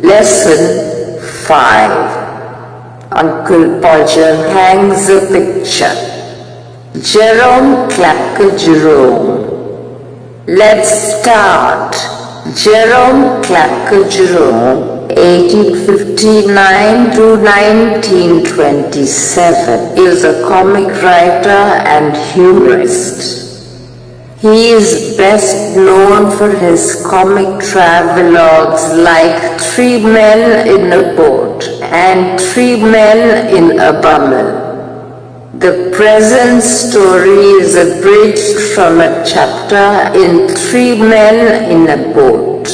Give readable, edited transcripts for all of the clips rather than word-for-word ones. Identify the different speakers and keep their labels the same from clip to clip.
Speaker 1: Lesson 5. Uncle Podger hangs a picture. Jerome Clacker Jerome. Let's start. Jerome Clacker Jerome, 1859 to 1927, is a comic writer and humorist. He is best known for his comic travelogues like 3 Men in a Boat and 3 Men in a Bummel. The present story is abridged from a chapter in 3 Men in a Boat.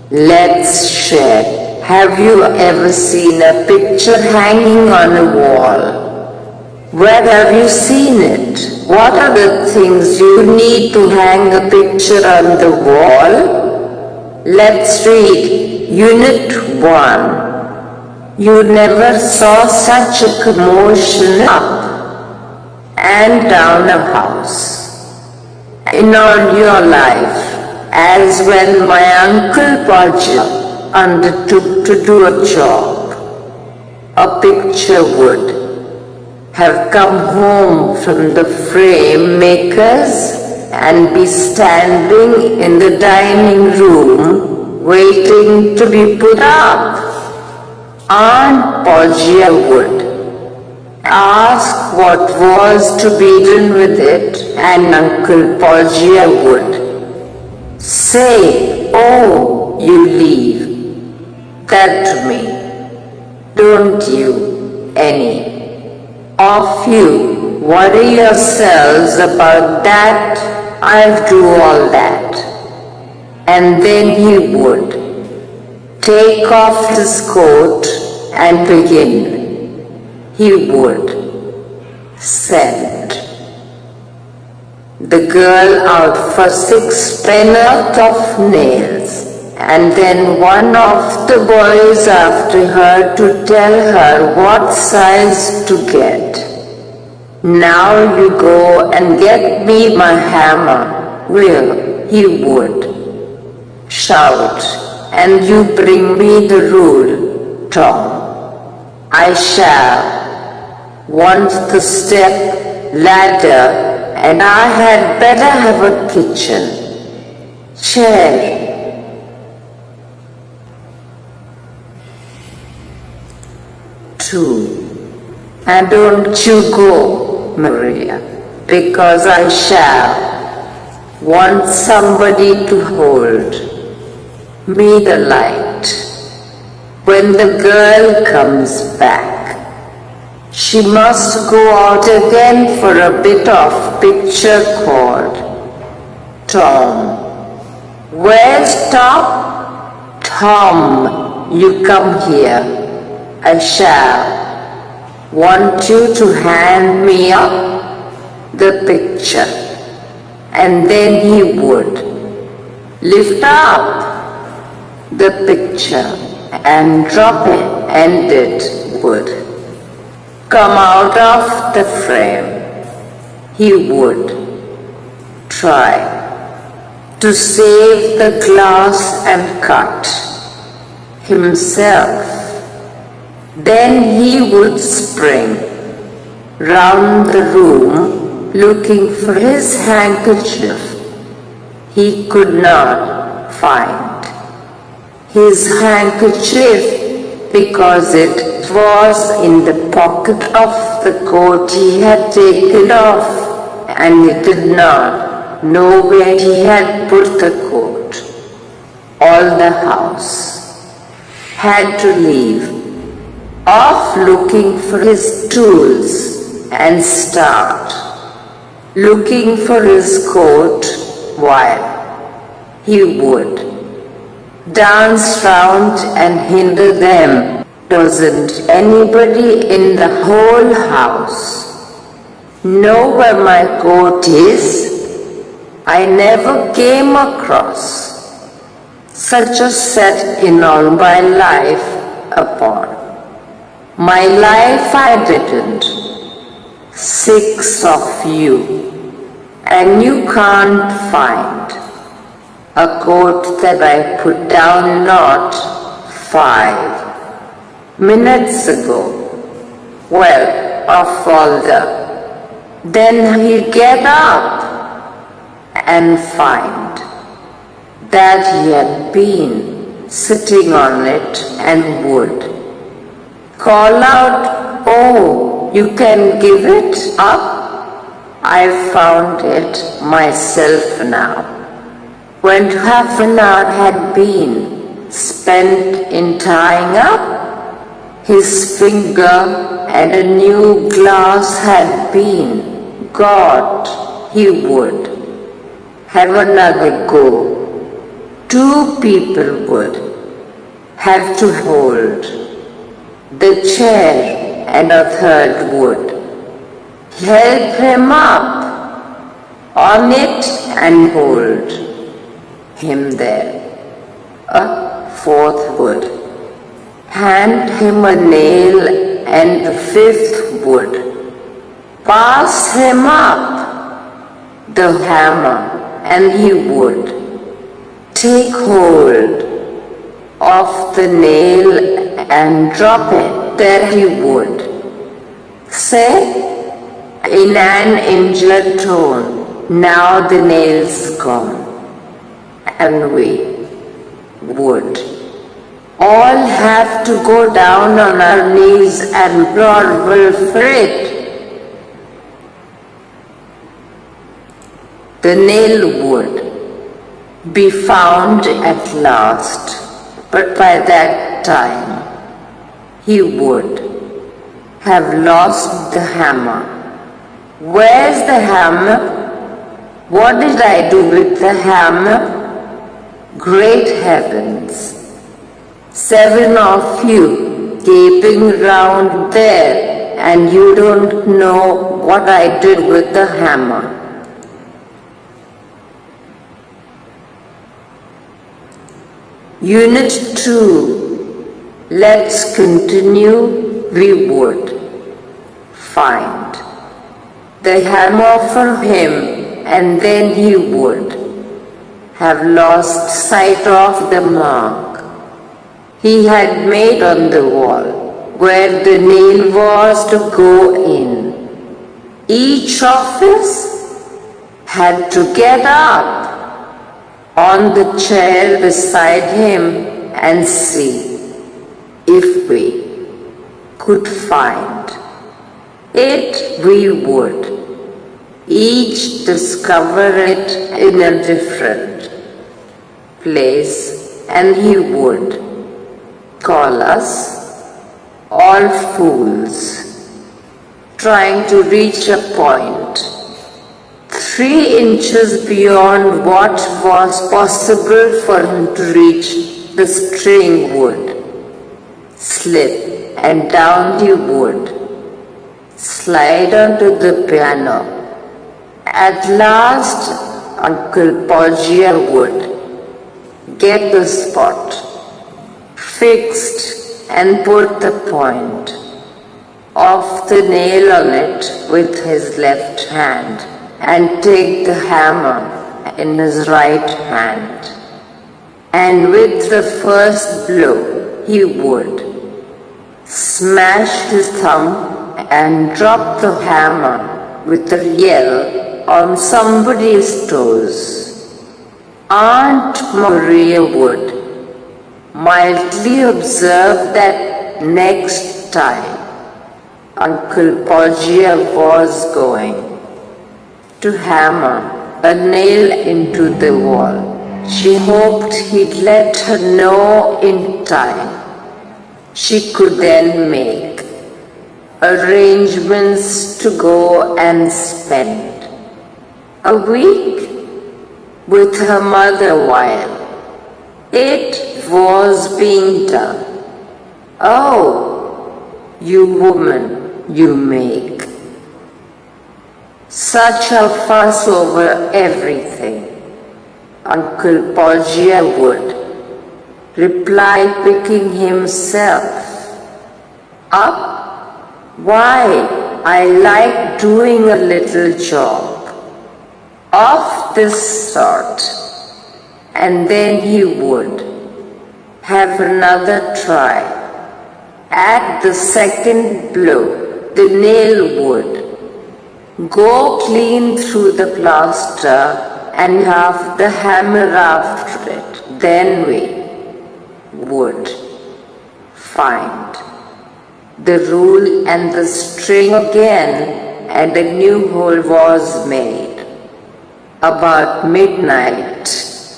Speaker 1: Let's share. Have you ever seen a picture hanging on a wall? Where have you seen it? What are the things you need to hang a picture on the wall? Let's read Unit 1. You never saw such a commotion up and down a house in all your life as when my Uncle Podger undertook to do a job. A picture would have come home from the frame makers and be standing in the dining room waiting to be put up. Aunt Podger would ask what was to be done with it, and Uncle Podger would say, "Oh, you leave that to me, don't you any of you worry yourselves about that, I'll do all that." And then he would take off his coat and begin. He would send the girl out for 6 penn'orth of nails, and then one of the boys after her to tell her what size to get. "Now you go and get me my hammer, will," he would shout, "and you bring me the rule, Tom. I shall want the step ladder, and I had better have a kitchen chair." 2. And don't you go, Maria, because I shall want somebody to hold me the light. When the girl comes back, she must go out again for a bit of picture called Tom. "Where's Tom? Tom, you come here. I shall want you to hand me up the picture." And then he would lift up the picture and drop it, and it would come out of the frame. He would try to save the glass and cut himself. Then he would spring round the room looking for his handkerchief. He could not find his handkerchief because it was in the pocket of the coat he had taken off, and he did not know where he had put the coat. All the house had to leave off looking for his tools and start looking for his coat while he would dance round and hinder them. Doesn't anybody in the whole house know where my coat is? I never came across such a set in all my life. Upon my life I didn't. 6 of you, and you can't find a coat that I put down not 5 minutes ago. Well, off Folder. Then he'd get up and find that he had been sitting on it and would call out, "Oh, you can give it up? I've found it myself now." When half an hour had been spent in tying up his finger and a new glass had been got, he would have another go. 2 people would have to hold the chair and a third would help him up on it and hold him there. A 4th would hand him a nail and a 5th would pass him up the hammer and he would take hold of the nail and drop it. There he would say in an injured tone, "Now the nail's gone." And we would all have to go down on our knees and grovel for it. The nail would be found at last, but by that time he would have lost the hammer. Where's the hammer? What did I do with the hammer? Great heavens! 7 of you gaping round there, and you don't know what I did with the hammer. Unit 2. Let's continue. We would find the hammer for him, and then he would have lost sight of the mark he had made on the wall where the nail was to go in. Each of us had to get up on the chair beside him and see if we could find it. We would each discover it in a different place, and he would call us all fools trying to reach a point 3 inches beyond what was possible for him to reach. The string would slip and down he would slide onto the piano. At last Uncle Podger would get the spot fixed and put the point of the nail on it with his left hand and take the hammer in his right hand. And with the first blow he would smash his thumb and drop the hammer with a yell on somebody's toes. Aunt Maria would mildly observe that next time Uncle Podger was going to hammer a nail into the wall, she hoped he'd let her know in time. She could then make arrangements to go and spend a week with her mother while it was being done. Oh, you woman, you make such a fuss over everything, Uncle Podger would reply, picking himself up. Why, I like doing a little job of this sort. And then he would Have another try. At the second blow, the nail would go clean through the plaster and have the hammer after it. Then we would find the rule and the string again, and a new hole was made. About midnight,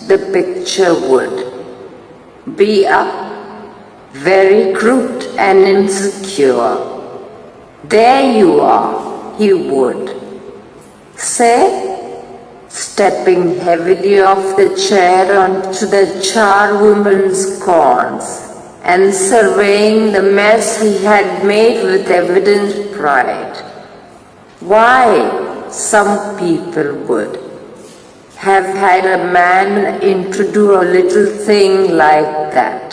Speaker 1: the picture would be up, very crooked and insecure. There you are, he would say, stepping heavily off the chair onto the charwoman's corns and surveying the mess he had made with evident pride. Why, some people would have had a man to do a little thing like that.